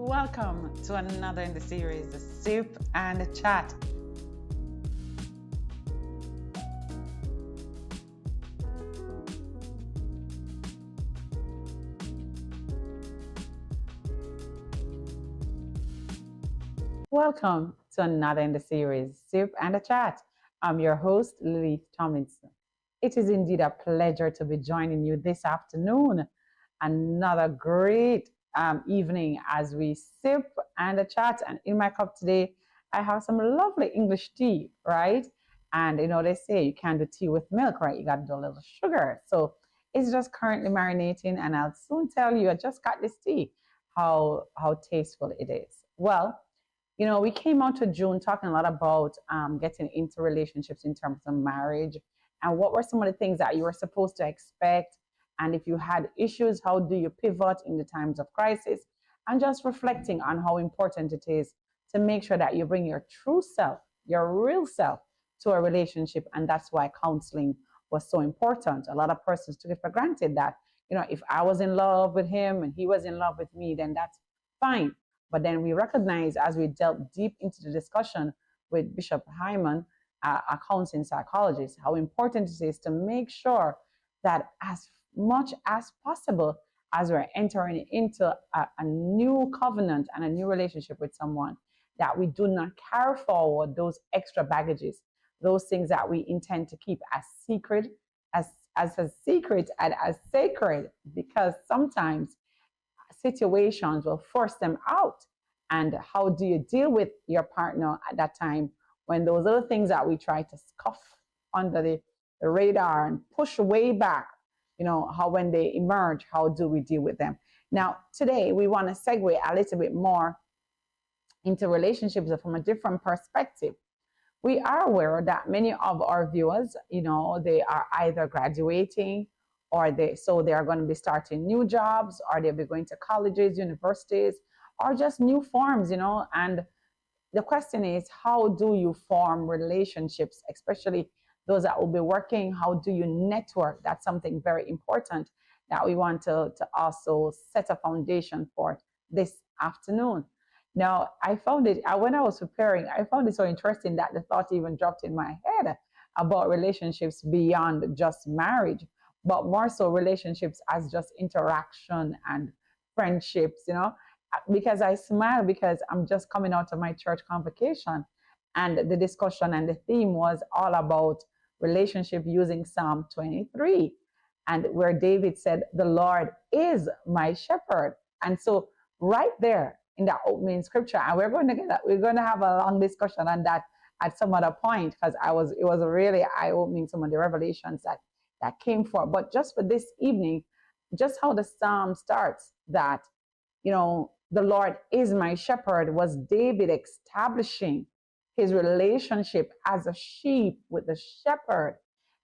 Welcome to another in the series, The Sip and the Chat. Welcome to another in the series, Sip and the Chat. I'm your host, LELEITH TOMLINSON. It is indeed a pleasure to be joining you this afternoon. Another great evening as we sip and chat. And in my cup today, I have some lovely English tea, right? And you know, they say you can't do tea with milk, right? You got to do a little sugar. So it's just currently marinating, and I'll soon tell you, I just got this tea, how tasteful it is. Well, you know, we came out to June talking a lot about getting into relationships in terms of marriage and what were some of the things that you were supposed to expect. And if you had issues, how do you pivot in the times of crisis? And just reflecting on how important it is to make sure that you bring your true self, your real self, to a relationship. And that's why counseling was so important. A lot of persons took it for granted that, you know, if I was in love with him and he was in love with me, then that's fine. But then we recognize as we delve deep into the discussion with Bishop Hyman, a counseling psychologist, how important it is to make sure that as much as possible, as we're entering into a new covenant and a new relationship with someone, that we do not carry forward those extra baggages, those things that we intend to keep as secret, as a secret and as sacred, because sometimes situations will force them out. And how do you deal with your partner at that time when those other things that we try to scuff under the radar and push way back, you know, how when they emerge, how do we deal with them? Now, today we want to segue a little bit more into relationships from a different perspective. We are aware that many of our viewers, you know, they are either graduating or they are going to be starting new jobs, or they'll be going to colleges, universities, or just new forms, you know. And the question is, how do you form relationships, especially those that will be working? How do you network? That's something very important that we want to also set a foundation for this afternoon. Now, I found it, when I was preparing, I found it so interesting that the thought even dropped in my head about relationships beyond just marriage, but more so relationships as just interaction and friendships, you know. Because I smile because I'm just coming out of my church convocation, and the discussion and the theme was all about relationship using Psalm 23, and where David said, "The Lord is my shepherd." And so right there in that opening scripture, and we're going to have a long discussion on that at some other point, because it was really eye-opening, some of the revelations that came forth. But just for this evening, just how the psalm starts, that, you know, the Lord is my shepherd, was David establishing his relationship as a sheep with the shepherd.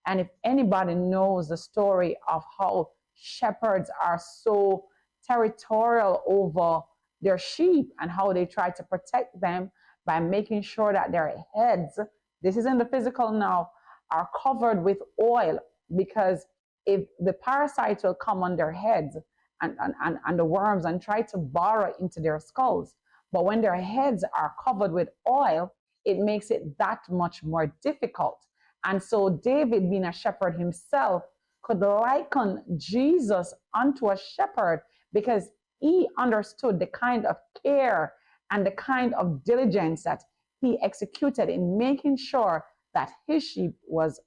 And if anybody knows the story of how shepherds are so territorial over their sheep and how they try to protect them by making sure that their heads, this is in the physical now, are covered with oil, because if the parasites will come on their heads and the worms and try to burrow into their skulls. But when their heads are covered with oil, it makes it that much more difficult. And so David, being a shepherd himself, could liken Jesus unto a shepherd, because he understood the kind of care and the kind of diligence that he executed in making sure that his sheep was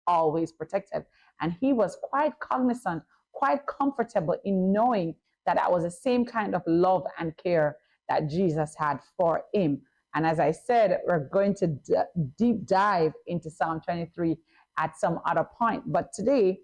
always protected. And he was quite cognizant, quite comfortable in knowing that that was the same kind of love and care that Jesus had for him. And as I said, we're going to deep dive into Psalm 23 at some other point. But today,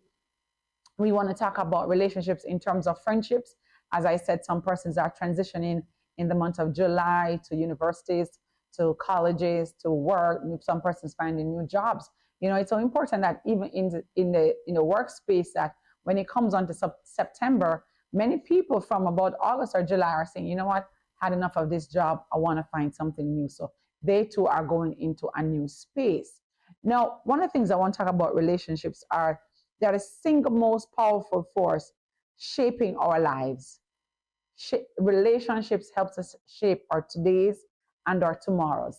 we want to talk about relationships in terms of friendships. As I said, some persons are transitioning in the month of July to universities, to colleges, to work. Some persons finding new jobs. You know, it's so important that even in the workspace, that when it comes on to September, many people from about August or July are saying, you know what, had enough of this job, I want to find something new. So they too are going into a new space. Now, one of the things I want to talk about relationships are they're the single most powerful force shaping our lives, relationships helps us shape our todays and our tomorrows.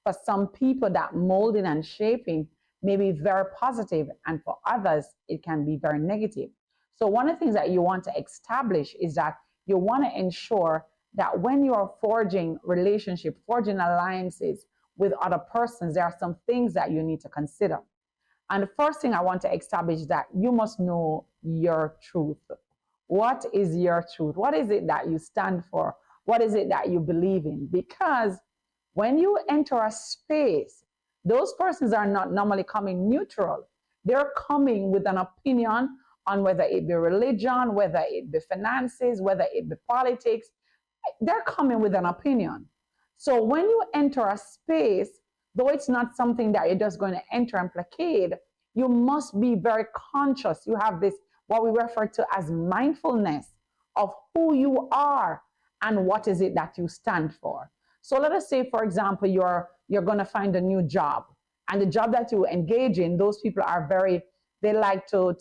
For some people, that molding and shaping may be very positive, and for others, it can be very negative. So, one of the things that you want to establish is that you want to ensure that when you are forging relationship, forging alliances with other persons, there are some things that you need to consider. And the first thing I want to establish is that you must know your truth. What is your truth? What is it that you stand for? What is it that you believe in? Because when you enter a space, those persons are not normally coming neutral. They're coming with an opinion on whether it be religion, whether it be finances, whether it be politics. They're coming with an opinion. So when you enter a space, though it's not something that you're just going to enter and placate, you must be very conscious. You have this, what we refer to as mindfulness of who you are and what is it that you stand for. So let us say, for example, you're going to find a new job, and the job that you engage in, those people are very, they like to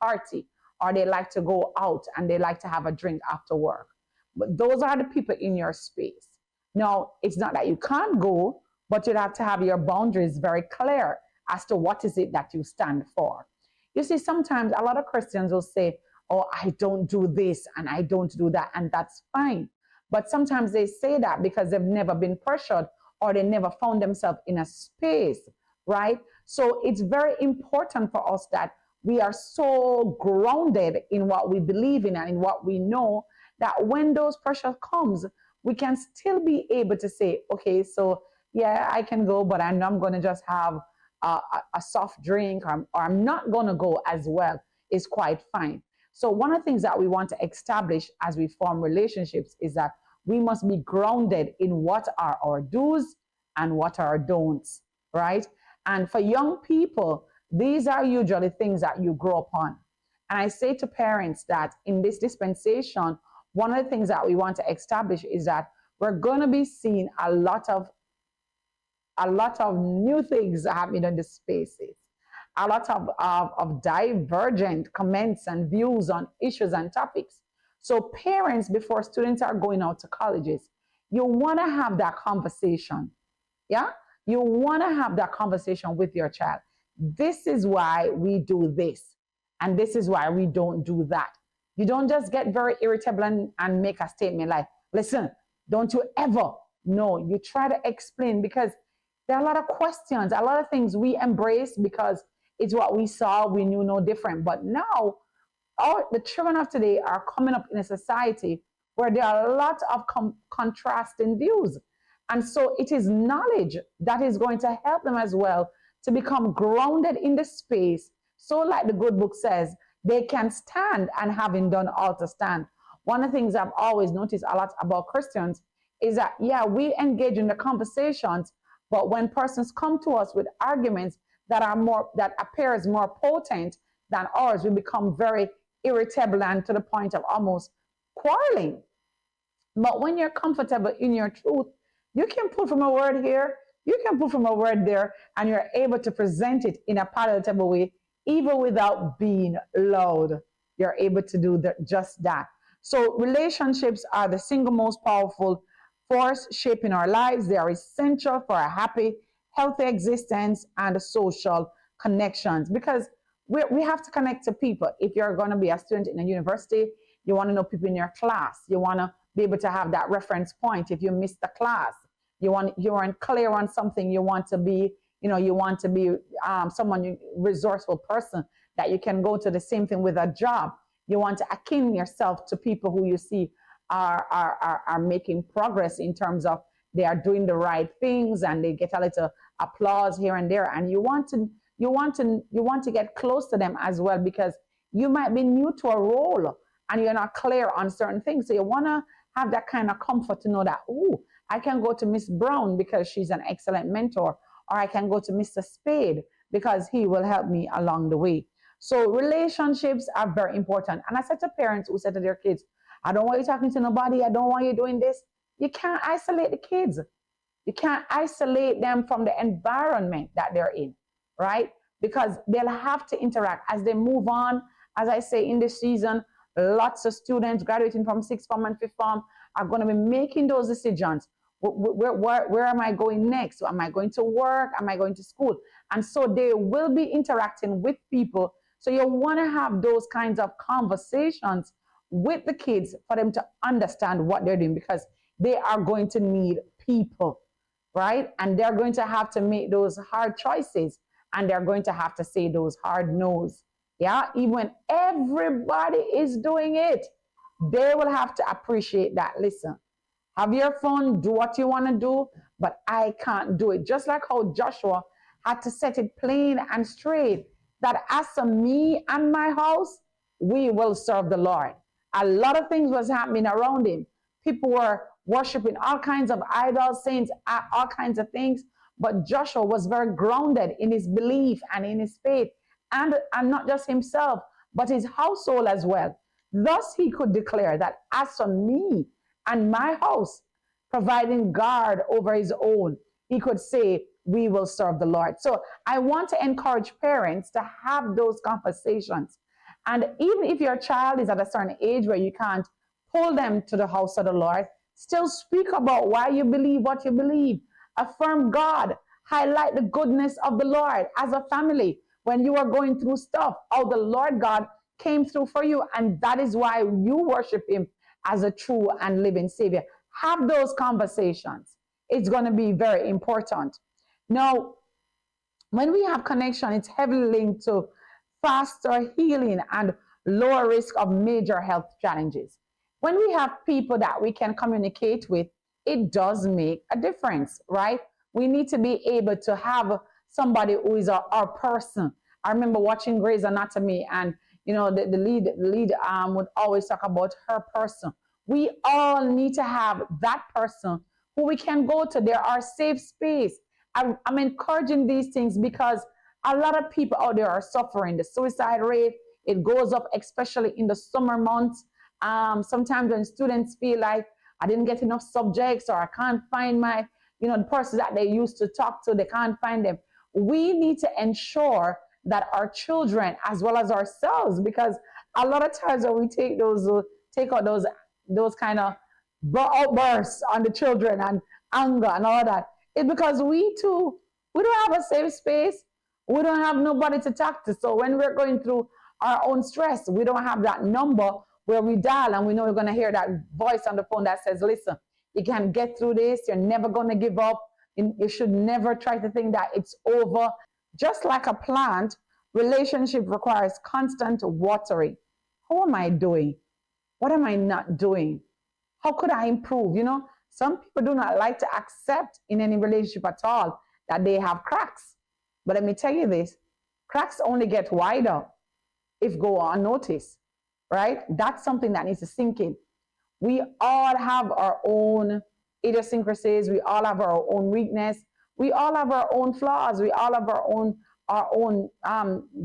party, or they like to go out and they like to have a drink after work. But those are the people in your space. Now, it's not that you can't go, but you'd have to have your boundaries very clear as to what is it that you stand for. You see, sometimes a lot of Christians will say, oh, I don't do this and I don't do that, and that's fine. But sometimes they say that because they've never been pressured or they never found themselves in a space, right? So it's very important for us that we are so grounded in what we believe in and in what we know, that when those pressure comes, we can still be able to say, okay, so yeah, I can go, but I'm going to just have a soft drink, or I'm not going to go as well, is quite fine. So one of the things that we want to establish as we form relationships is that we must be grounded in what are our do's and what are our don'ts, right? And for young people, these are usually things that you grow upon. And I say to parents that in this dispensation, one of the things that we want to establish is that we're going to be seeing a lot of new things happening in the spaces, a lot of divergent comments and views on issues and topics. So parents, before students are going out to colleges, you want to have that conversation. Yeah? You want to have that conversation with your child. This is why we do this, and this is why we don't do that. You don't just get very irritable and make a statement like, listen, don't you ever. No, you try to explain, because there are a lot of questions, a lot of things we embrace because it's what we saw, we knew no different. But now, the children of today are coming up in a society where there are a lot of contrasting views. And so it is knowledge that is going to help them as well to become grounded in the space. So like the good book says, they can stand, and having done all to stand. One of the things I've always noticed a lot about Christians is that, yeah, we engage in the conversations, but when persons come to us with arguments that appears more potent than ours, we become very irritable and to the point of almost quarreling. But when you're comfortable in your truth, you can pull from a word here, you can pull from a word there, and you're able to present it in a palatable way, even without being loud. You're able to do just that. So relationships are the single most powerful force shaping our lives. They are essential for a happy, healthy existence and social connections, because we have to connect to people. If you're going to be a student in a university, you want to know people in your class. You want to be able to have that reference point. If you miss the class, you aren't clear on something, you want to be someone, resourceful person that you can go to. The same thing with a job. You want to akin yourself to people who you see are making progress in terms of they are doing the right things and they get a little applause here and there, and you want to get close to them as well, because you might be new to a role and you're not clear on certain things. So you want to have that kind of comfort to know that, oh, I can go to Miss Brown because she's an excellent mentor, or I can go to Mr. Spade because he will help me along the way. So relationships are very important. And I said to parents who said to their kids, I don't want you talking to nobody, I don't want you doing this. You can't isolate the kids. You can't isolate them from the environment that they're in, right? Because they'll have to interact as they move on. As I say, in this season, Lots of students graduating from sixth form and fifth form are going to be making those decisions. Where am I going next? Am I going to work? Am I going to school? And so they will be interacting with people. So you want to have those kinds of conversations with the kids for them to understand what they're doing, because they are going to need people, right? And they're going to have to make those hard choices, and they're going to have to say those hard no's. Yeah, even when everybody is doing it, they will have to appreciate that. Listen, have your fun, do what you want to do, but I can't do it. Just like how Joshua had to set it plain and straight that as for me and my house, we will serve the Lord. A lot of things was happening around him. People were worshiping all kinds of idols, saints, all kinds of things. But Joshua was very grounded in his belief and in his faith, and not just himself, but his household as well. Thus, he could declare that as for me and my house, providing guard over his own, he could say, we will serve the Lord. So I want to encourage parents to have those conversations. And even if your child is at a certain age where you can't pull them to the house of the Lord, still speak about why you believe what you believe. Affirm God. Highlight the goodness of the Lord as a family when you are going through stuff. Oh, the Lord God came through for you, and that is why you worship him as a true and living Savior. Have those conversations. It's going to be very important. Now, when we have connection, it's heavily linked to faster healing and lower risk of major health challenges. When we have people that we can communicate with, it does make a difference, right? We need to be able to have somebody who is our person. I remember watching Grey's Anatomy, and you know the lead would always talk about her person. We all need to have that person who we can go to. There are safe space. I'm encouraging these things because a lot of people out there are suffering. The suicide rate, it goes up, especially in the summer months. Sometimes when students feel like I didn't get enough subjects, or I can't find my, the persons that they used to talk to, they can't find them. We need to ensure that our children, as well as ourselves, because a lot of times when we take out those kind of outbursts on the children and anger and all that, it's because we don't have a safe space. We don't have nobody to talk to. So when we're going through our own stress, we don't have that number where we dial and we know we're going to hear that voice on the phone that says, listen, you can get through this. You're never going to give up. You should never try to think that it's over. Just like a plant, relationship requires constant watering. How am I doing? What am I not doing? How could I improve? Some people do not like to accept in any relationship at all that they have cracks. But let me tell you this, cracks only get wider if go unnoticed, right? That's something that needs to sink in. We all have our own idiosyncrasies. We all have our own weakness. We all have our own flaws. We all have our own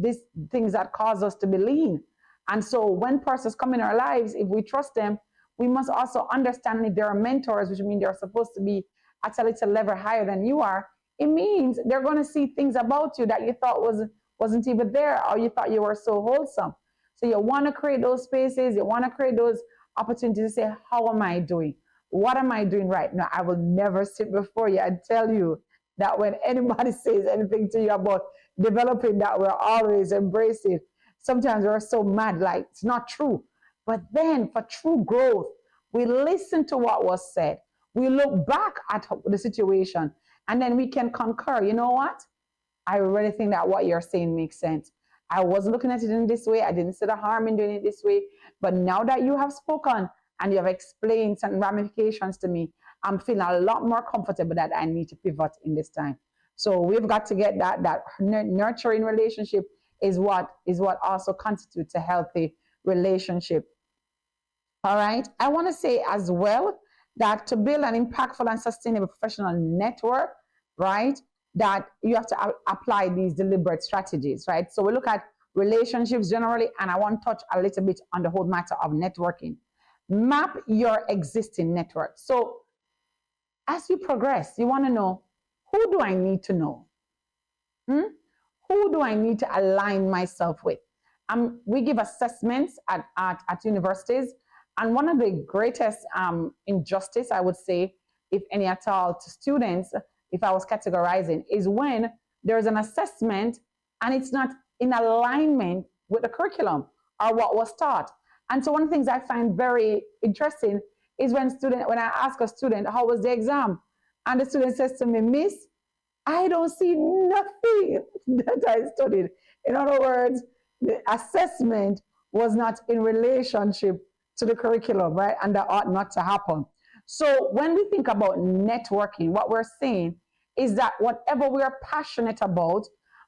these things that cause us to be lean. And so when persons come in our lives, if we trust them, we must also understand if they are mentors, which means they're supposed to be at a little level higher than you are. It means they're going to see things about you that you thought wasn't even there, or you thought you were so wholesome. So you want to create those spaces. You want to create those opportunities to say, how am I doing? What am I doing right now? I will never sit before you and tell you that when anybody says anything to you about developing, that we're always embracing. Sometimes we're so mad, like it's not true. But then for true growth, we listen to what was said. We look back at the situation, and then we can concur. You know what? I really think that what you're saying makes sense. I was looking at it in this way. I didn't see the harm in doing it this way. But now that you have spoken and you have explained some ramifications to me, I'm feeling a lot more comfortable that I need to pivot in this time. So we've got to get that nurturing relationship is what also constitutes a healthy relationship. All right. I want to say as well that to build an impactful and sustainable professional network, right, that you have to apply these deliberate strategies, right? So we look at relationships generally, and I want to touch a little bit on the whole matter of networking. Map your existing network. So as you progress, you want to know, who do I need to know? Who do I need to align myself with? We give assessments at universities. And one of the greatest injustice, I would say, if any at all, to students, if I was categorizing, is when there's an assessment and it's not in alignment with the curriculum or what was taught. And so one of the things I find very interesting is when I ask a student, how was the exam? And the student says to me, Miss, I don't see nothing that I studied. In other words, the assessment was not in relationship to the curriculum, right? And that ought not to happen. So when we think about networking, what we're saying is that whatever we are passionate about,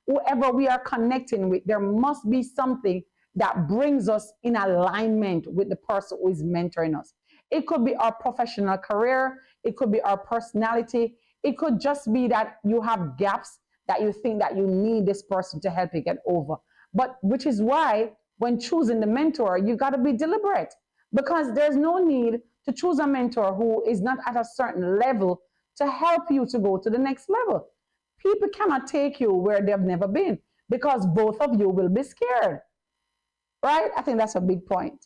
whoever we are connecting with, there must be something that brings us in alignment with the person who is mentoring us. It could be our professional career, it could be our personality, it could just be that you have gaps that you think that you need this person to help you get over. But which is why when choosing the mentor, you got to be deliberate, because there's no need to choose a mentor who is not at a certain level to help you to go to the next level. People cannot take you where they've never been because both of you will be scared, right? I think that's a big point.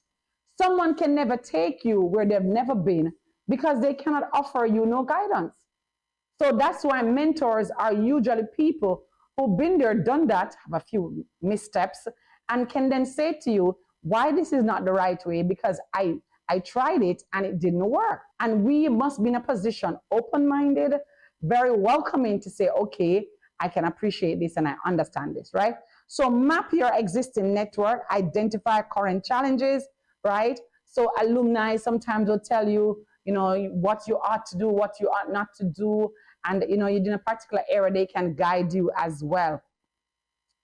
Someone can never take you where they've never been because they cannot offer you no guidance. So that's why mentors are usually people who've been there, done that, have a few missteps, and can then say to you, why this is not the right way, because I tried it and it didn't work. And we must be in a position, open-minded, very welcoming to say, okay, I can appreciate this and I understand this, right? So map your existing network, identify current challenges, right? So alumni sometimes will tell you, what you ought to do, what you ought not to do. And, you're in a particular area, they can guide you as well.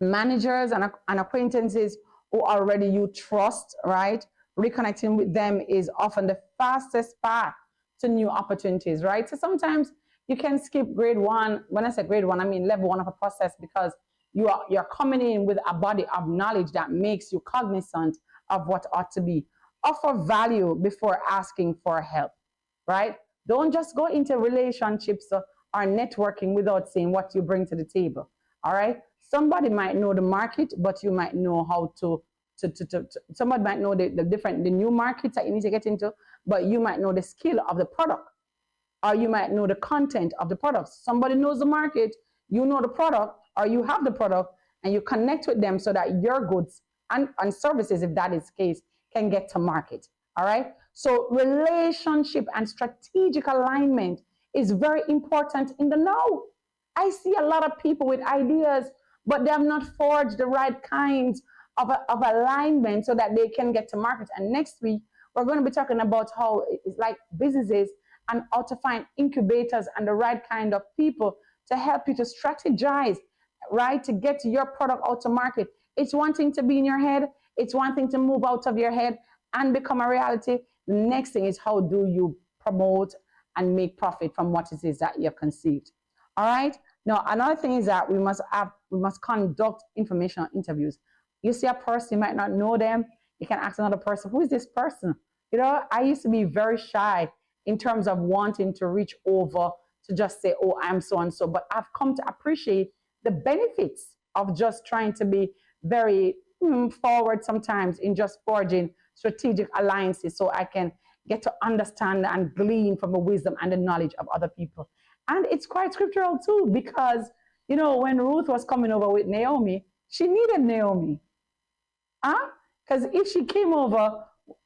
Managers and acquaintances who already you trust, right? Reconnecting with them is often the fastest path to new opportunities, right? So sometimes you can skip grade one. When I say grade one, I mean level one of a process, because you're coming in with a body of knowledge that makes you cognizant of what ought to be. Offer value before asking for help, right? Don't just go into relationships or networking without saying what you bring to the table, all right? Somebody might know the market, but you might know how to somebody might know the new markets that you need to get into, but you might know the skill of the product, or you might know the content of the product. Somebody knows the market, you know the product, or you have the product, and you connect with them so that your goods and services, if that is the case, can get to market, all right? So relationship and strategic alignment is very important in the now. I see a lot of people with ideas, but they have not forged the right kinds of alignment so that they can get to market. And next week, we're going to be talking about how it's like businesses and how to find incubators and the right kind of people to help you to strategize, right, to get your product out to market. It's one thing to be in your head. It's one thing to move out of your head and become a reality. The next thing is, how do you promote and make profit from what it is that you've conceived? All right. Now, another thing is that we must conduct informational interviews. You see a person, you might not know them. You can ask another person, who is this person? I used to be very shy in terms of wanting to reach over to just say, oh, I'm so and so. But I've come to appreciate the benefits of just trying to be very forward sometimes in just forging strategic alliances so I can get to understand and glean from the wisdom and the knowledge of other people. And it's quite scriptural too, because, when Ruth was coming over with Naomi, she needed Naomi. Because if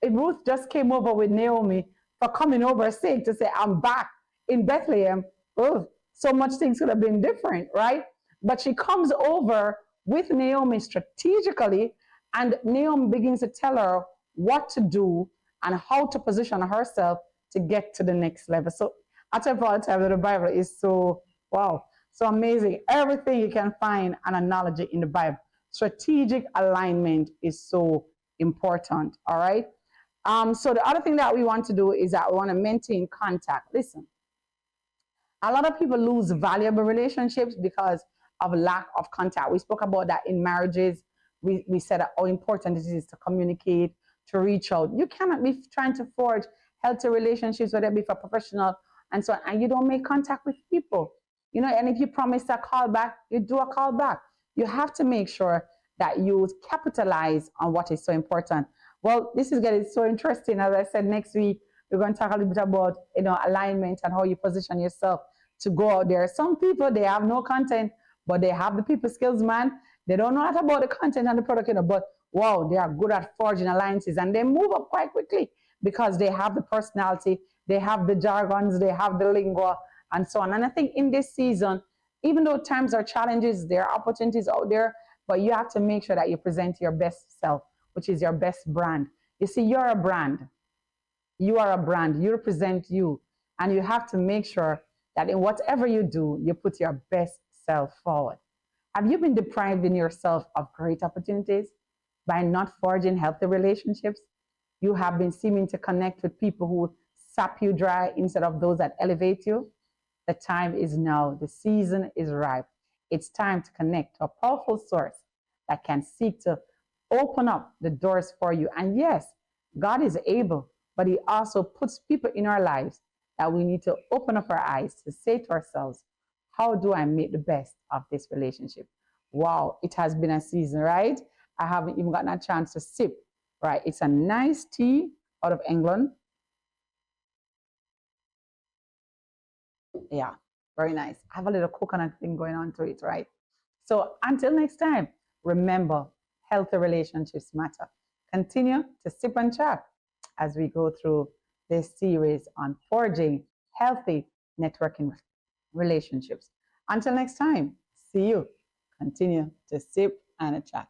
Ruth just came over with Naomi for coming over sake to say, I'm back in Bethlehem, so much things could have been different, right? But she comes over with Naomi strategically, and Naomi begins to tell her what to do and how to position herself to get to the next level. So I tell you all the time that the Bible is so, wow, so amazing. Everything you can find and acknowledge it in the Bible. Strategic alignment is so important, all right? So the other thing that we want to do is that we want to maintain contact. Listen, a lot of people lose valuable relationships because of lack of contact. We spoke about that in marriages. We said how important it is to communicate, to reach out. You cannot be trying to forge healthy relationships, whether it be for professional and so on, and you don't make contact with people. And if you promise a call back, you do a call back. You have to make sure that you capitalize on what is so important. Well, this is getting so interesting. As I said, next week we're going to talk a little bit about alignment and how you position yourself to go out there. Some people, they have no content, but they have the people skills, man. They don't know about the content and the product, but wow, they are good at forging alliances, and they move up quite quickly because they have the personality, they have the jargons, they have the lingo, and so on. And I think in this season, even though times are challenges, there are opportunities out there, but you have to make sure that you present your best self, which is your best brand. You see, you're a brand. You are a brand. You represent you. And you have to make sure that in whatever you do, you put your best self forward. Have you been depriving yourself of great opportunities by not forging healthy relationships? You have been seeming to connect with people who sap you dry instead of those that elevate you. The time is now. The season is ripe. It's time to connect to a powerful source that can seek to open up the doors for you. And yes, God is able, but He also puts people in our lives that we need to open up our eyes to say to ourselves, how do I make the best of this relationship? Wow, it has been a season, right? I haven't even gotten a chance to sip, right? It's a nice tea out of England. Yeah, very nice. I have a little coconut thing going on to it, right? So until next time, remember, healthy relationships matter. Continue to sip and chat as we go through this series on forging healthy networking relationships. Until next time, see you. Continue to sip and chat.